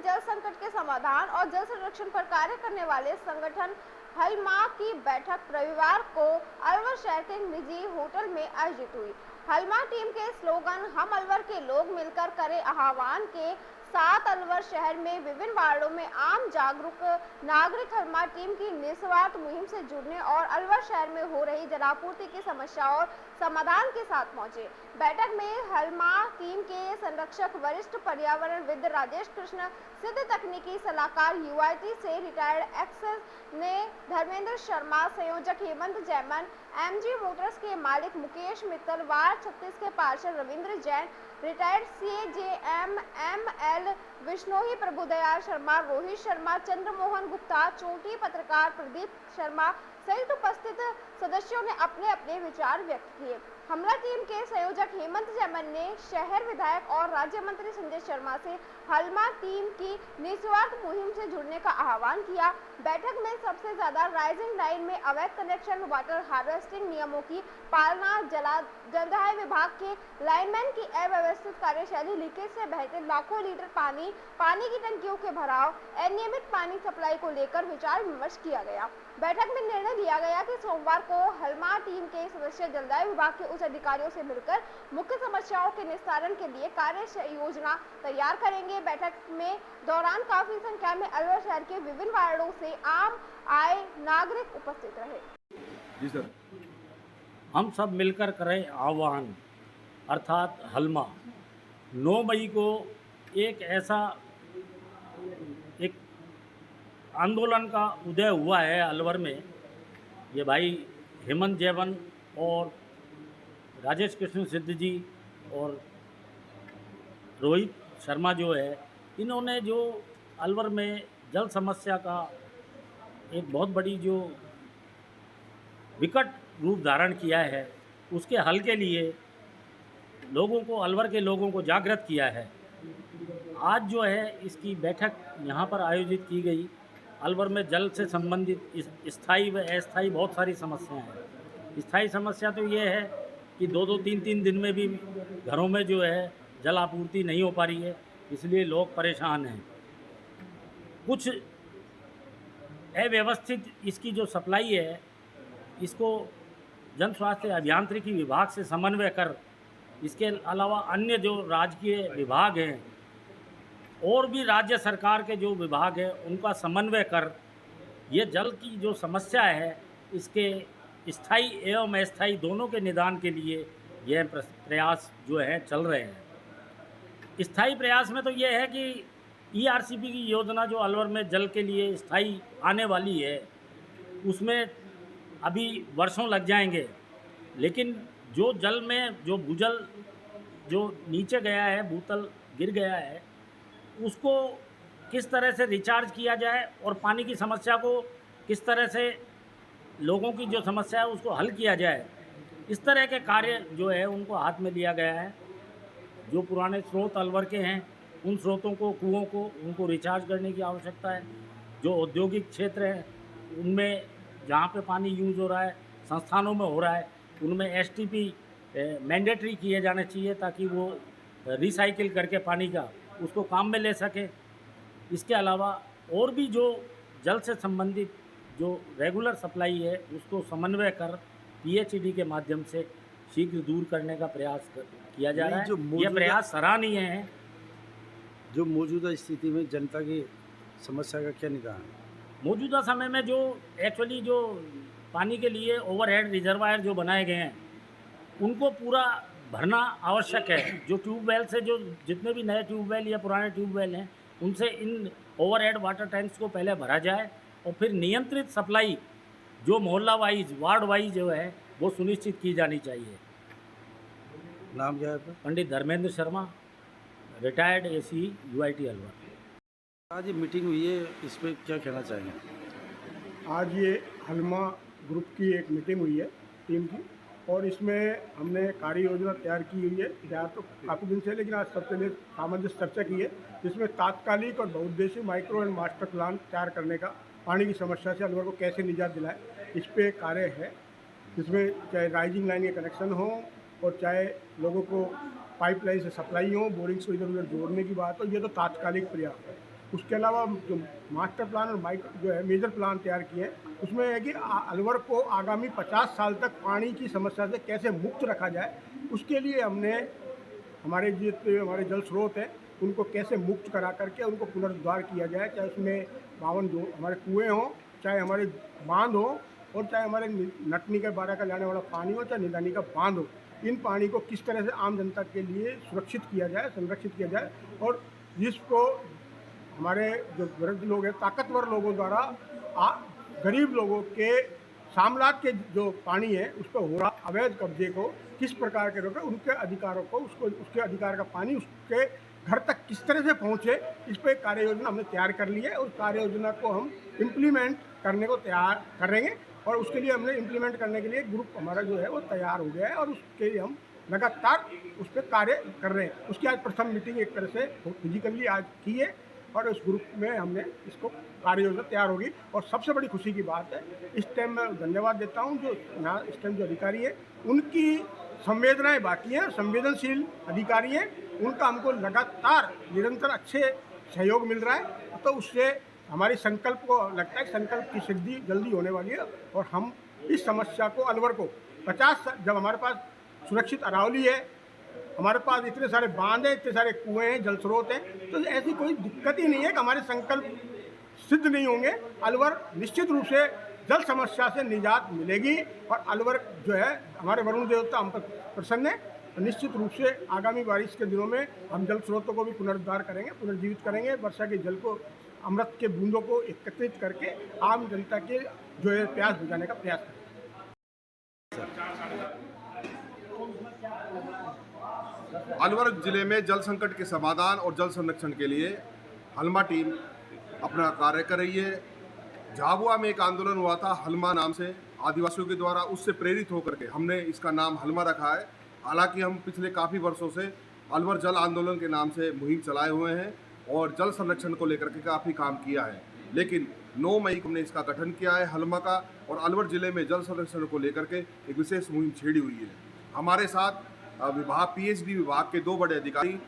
में जल संकट के समाधान और जल संरक्षण पर कार्य करने वाले संगठन हलमा की बैठक रविवार को अलवर शहर के निजी होटल में आयोजित हुई। हलमा टीम के स्लोगन हम अलवर के लोग मिलकर करें आह्वान के साथ अलवर शहर में विभिन्न वार्डों में आम जागरूक नागरिक हलमा टीम की निस्वार्थ मुहिम से जुड़ने और अलवर शहर में हो रही जलापूर्ति की समस्या और समाधान के साथ पहुंचे। बैठक में हलमा टीम के संरक्षक वरिष्ठ पर्यावरणविद राजेश कृष्ण, सिद्ध तकनीकी सलाहकार यूआईटी से रिटायर्ड एक्सेस ने धर्मेंद्र शर्मा, संयोजक हेमंत जैमन, एमजी मोटर्स के मालिक मुकेश मित्तल, वार्ड 36 के पार्षद Ravindra Jain, retired CJM ML Vishnohi, Prabhudayal Sharma, Rohit Sharma, Chandramohan Gupta, चोटी पत्रकार प्रदीप शर्मा सहित उपस्थित सदस्यों ने अपने अपने विचार व्यक्त किए। हमला टीम के संयोजक हेमंत जैमन ने शहर विधायक और राज्य मंत्री संजय शर्मा से हलमा टीम की निस्वार्थ मुहिम से जुड़ने का आह्वान किया। बैठक में सबसे ज्यादा राइजिंग लाइन में अवैध कनेक्शन, वाटर हार्वेस्टिंग नियमों की पालना, जलदाय विभाग के लाइनमैन की अव्यवस्थित कार्यशैली, लीकेज से बहते लाखों लीटर पानी की टंकियों के भराव, अनियमित पानी सप्लाई को लेकर विचार विमर्श किया गया। बैठक में निर्णय लिया गया कि सोमवार को हलमा टीम के सदस्य जलदाय विभाग के उच्च अधिकारियों से मिलकर मुख्य समस्याओं के निस्तारण के लिए कार्य योजना तैयार करेंगे। बैठक में दौरान काफी संख्या में अलवर शहर के विभिन्न वार्डों से आम आए नागरिक उपस्थित रहे। जी सर। हम सब मिलकर करें आह्वान अर्थात हलमा। 9 मई को एक ऐसा एक आंदोलन का उदय हुआ है अलवर में। ये भाई हेमंत जैमन और राजेश कृष्ण सिद्ध जी और रोहित शर्मा जो है, इन्होंने जो अलवर में जल समस्या का एक बहुत बड़ी जो विकट रूप धारण किया है, उसके हल के लिए लोगों को, अलवर के लोगों को जागृत किया है। आज जो है इसकी बैठक यहाँ पर आयोजित की गई। अलवर में जल से संबंधित स्थायी व अस्थायी बहुत सारी समस्याएं हैं। स्थायी समस्या तो ये है कि 2-2, 3-3 दिन में भी घरों में जो है जल आपूर्ति नहीं हो पा रही है, इसलिए लोग परेशान हैं। कुछ अव्यवस्थित इसकी जो सप्लाई है, इसको जन स्वास्थ्य अभियांत्रिकी विभाग से समन्वय कर, इसके अलावा अन्य जो राजकीय विभाग हैं और भी राज्य सरकार के जो विभाग हैं, उनका समन्वय कर ये जल की जो समस्या है, इसके स्थायी एवं अस्थायी दोनों के निदान के लिए यह प्रयास जो है चल रहे हैं। स्थायी प्रयास में तो ये है कि ईआरसीपी की योजना जो अलवर में जल के लिए स्थायी आने वाली है, उसमें अभी वर्षों लग जाएंगे, लेकिन जो जल में जो भूजल जो नीचे गया है, भूतल गिर गया है, उसको किस तरह से रिचार्ज किया जाए और पानी की समस्या को किस तरह से, लोगों की जो समस्या है उसको हल किया जाए, इस तरह के कार्य जो है उनको हाथ में लिया गया है। जो पुराने स्रोत अलवर के हैं, उन स्रोतों को, कुओं को, उनको रिचार्ज करने की आवश्यकता है। जो औद्योगिक क्षेत्र हैं उनमें जहाँ पे पानी यूज़ हो रहा है, संस्थानों में हो रहा है, उनमें एसटीपी मैंडेटरी किए जाने चाहिए ताकि वो रिसाइकिल करके पानी का उसको काम में ले सके। इसके अलावा और भी जो जल से संबंधित जो रेगुलर सप्लाई है, उसको समन्वय कर पीएचईडी के माध्यम से शीघ्र दूर करने का प्रयास किया जा रहा है। ये प्रयास सराहनीय है। जो मौजूदा स्थिति में जनता की समस्या का क्या निदान है? मौजूदा समय में जो एक्चुअली जो पानी के लिए ओवरहेड रिजर्वायर जो बनाए गए हैं, उनको पूरा भरना आवश्यक है। जो ट्यूबवेल से, जो जितने भी नए ट्यूबवेल या पुराने ट्यूबवेल हैं, उनसे इन ओवरहेड वाटर टैंक्स को पहले भरा जाए और फिर नियंत्रित सप्लाई जो मोहल्ला वाइज, वार्ड वाइज जो है वो सुनिश्चित की जानी चाहिए। नाम क्या है? Pandit Dharmendra Sharma, retired AC UIT Alwar. आज ये मीटिंग हुई है, इसमें क्या कहना चाहेंगे? आज ये हलमा ग्रुप की एक मीटिंग हुई है टीम की, और इसमें हमने कार्य योजना तैयार की हुई है। तैयार तो काफ़ी दिन से, लेकिन आज सबसे लिए सामंजस्य चर्चा की है, जिसमें तात्कालिक और बहुउद्देशीय माइक्रो एंड मास्टर प्लान तैयार करने का, पानी की समस्या से अलवर को कैसे निजात दिलाए, इस पे कार्य है। जिसमें चाहे राइजिंग लाइन के कनेक्शन हो और चाहे लोगों को पाइपलाइन से सप्लाई हो, बोरिंग्स को इधर उधर जोड़ने की बात हो, ये तो तात्कालिक प्रयास है। उसके अलावा जो मास्टर प्लान और जो है मेजर प्लान तैयार किए हैं, उसमें है कि अलवर को आगामी 50 साल तक पानी की समस्या से कैसे मुक्त रखा जाए, उसके लिए हमने हमारे हमारे जल स्रोत हैं उनको कैसे मुक्त करा करके उनको पुनरुद्धार किया जाए, चाहे उसमें 52 जो हमारे कुएँ हों, चाहे हमारे बांध हो, और चाहे हमारे नटनी के बारह का जाने वाला पानी हो, चाहे निदानी का बांध हो। इन पानी को किस तरह से आम जनता के लिए सुरक्षित किया जाए, संरक्षित किया जाए, और जिसको हमारे जो वृद्ध लोग हैं, ताकतवर लोगों द्वारा गरीब लोगों के साम्राज्य के जो पानी है उस पर हो रहा अवैध कब्जे को किस प्रकार के रोके, उनके अधिकारों को उसके अधिकार का पानी उसके घर तक किस तरह से पहुँचे, इस पर एक कार्य योजना हमने तैयार कर ली है। उस कार्य योजना को हम इम्प्लीमेंट करने को तैयार करेंगे, और उसके लिए हमने इम्प्लीमेंट करने के लिए ग्रुप हमारा जो है वो तैयार हो गया है, और उसके लिए हम लगातार उस पर कार्य कर रहे हैं। उसकी आज प्रथम मीटिंग एक तरह से फिजिकली आज की है, और उस ग्रुप में हमने इसको कार्य योजना तैयार होगी। और सबसे बड़ी खुशी की बात है, इस टाइम मैं धन्यवाद देता हूँ जो यहाँ इस टाइम जो अधिकारी है उनकी संवेदनाएं बाकी हैं, संवेदनशील अधिकारी हैं, उनका हमको लगातार निरंतर अच्छे सहयोग मिल रहा है। तो उससे हमारे संकल्प को लगता है कि संकल्प की सिद्धि जल्दी होने वाली है, और हम इस समस्या को अलवर को 50 जब हमारे पास सुरक्षित अरावली है, हमारे पास इतने सारे बांध हैं, इतने सारे कुएँ हैं, जल स्रोत हैं, तो ऐसी कोई दिक्कत ही नहीं है कि हमारे संकल्प सिद्ध नहीं होंगे। अलवर निश्चित रूप से जल समस्या से निजात मिलेगी, और अलवर जो है हमारे वरुण देवता हम पर प्रसन्न है, तो निश्चित रूप से आगामी बारिश के दिनों में हम जल स्रोतों को भी पुनरुद्धार करेंगे, पुनर्जीवित करेंगे, वर्षा के जल को, अमृत के बूंदों को एकत्रित करके आम जनता के जो है प्यास बुझाने का प्रयास करेंगे। अलवर जिले में जल संकट के समाधान और जल संरक्षण के लिए हलमा टीम अपना कार्य कर रही है। झाबुआ में एक आंदोलन हुआ था हलमा नाम से आदिवासियों के द्वारा, उससे प्रेरित होकर के हमने इसका नाम हलमा रखा है। हालांकि हम पिछले काफ़ी वर्षों से अलवर जल आंदोलन के नाम से मुहिम चलाए हुए हैं और जल संरक्षण को लेकर के काफ़ी काम किया है, लेकिन 9 मई को हमने इसका गठन किया है हलमा का, और अलवर जिले में जल संरक्षण को लेकर के एक विशेष मुहिम छेड़ी हुई है। हमारे साथ पीएचडी विभाग के 2 बड़े अधिकारी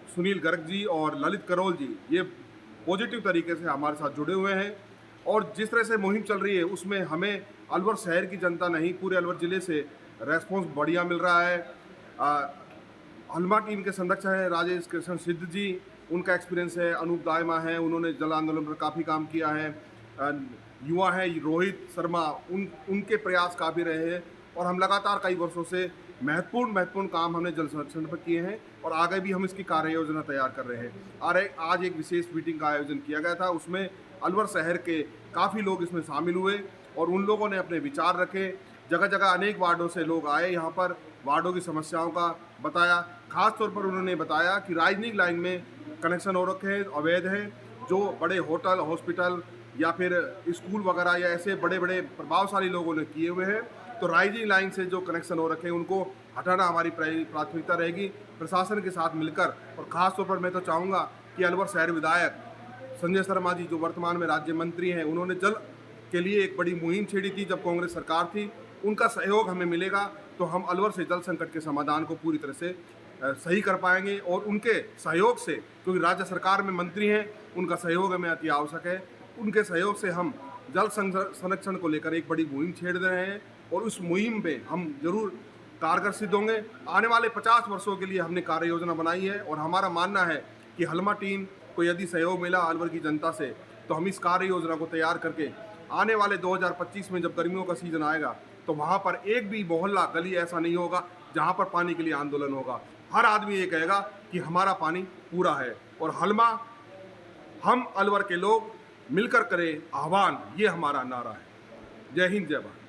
सुनील गर्ग जी और ललित करोल जी, ये पॉजिटिव तरीके से हमारे साथ जुड़े हुए हैं, और जिस तरह से मुहिम चल रही है उसमें हमें अलवर शहर की जनता नहीं, पूरे अलवर ज़िले से रेस्पॉन्स बढ़िया मिल रहा है। हलमा टीम के संरक्षक हैं राजेश कृष्ण सिद्ध जी, उनका एक्सपीरियंस है। अनूप दायमा हैं, उन्होंने जल आंदोलन पर काफ़ी काम किया है। युवा हैं रोहित शर्मा, उनके प्रयास काफ़ी रहे हैं, और हम लगातार कई वर्षों से महत्वपूर्ण काम हमने जल संरक्षण पर किए हैं, और आगे भी हम इसकी कार्य योजना तैयार कर रहे हैं। आज एक विशेष मीटिंग का आयोजन किया गया था, उसमें अलवर शहर के काफ़ी लोग इसमें शामिल हुए, और उन लोगों ने अपने विचार रखे। जगह जगह अनेक वार्डों से लोग आए, यहाँ पर वार्डों की समस्याओं का बताया। खास तौर पर उन्होंने बताया कि राजनीतिक लाइन में कनेक्शन हो रखे हैं, अवैध हैं, जो बड़े होटल, हॉस्पिटल या फिर स्कूल वगैरह या ऐसे बड़े बड़े प्रभावशाली लोगों ने किए हुए हैं। तो राइजिंग लाइन से जो कनेक्शन हो रखे हैं उनको हटाना हमारी प्राथमिकता रहेगी प्रशासन के साथ मिलकर। और ख़ास तौर पर मैं तो चाहूँगा कि अलवर शहर विधायक संजय शर्मा जी, जो वर्तमान में राज्य मंत्री हैं, उन्होंने जल के लिए एक बड़ी मुहिम छेड़ी थी जब कांग्रेस सरकार थी। उनका सहयोग हमें मिलेगा तो हम अलवर से जल संकट के समाधान को पूरी तरह से सही कर पाएंगे, और उनके सहयोग से, क्योंकि राज्य सरकार में मंत्री हैं, उनका सहयोग हमें अति आवश्यक है। उनके सहयोग से हम जल संरक्षण को लेकर एक बड़ी मुहिम छेड़ रहे हैं, और उस मुहिम में हम जरूर कारगर सिद्ध होंगे। आने वाले 50 वर्षों के लिए हमने कार्य योजना बनाई है, और हमारा मानना है कि हलमा टीम को यदि सहयोग मिला अलवर की जनता से, तो हम इस कार्य योजना को तैयार करके आने वाले 2025 में जब गर्मियों का सीजन आएगा, तो वहाँ पर एक भी मोहल्ला गली ऐसा नहीं होगा जहाँ पर पानी के लिए आंदोलन होगा। हर आदमी ये कहेगा कि हमारा पानी पूरा है, और हलमा हम अलवर के लोग मिलकर करें आह्वान, ये हमारा नारा है। जय हिंद, जय भारत।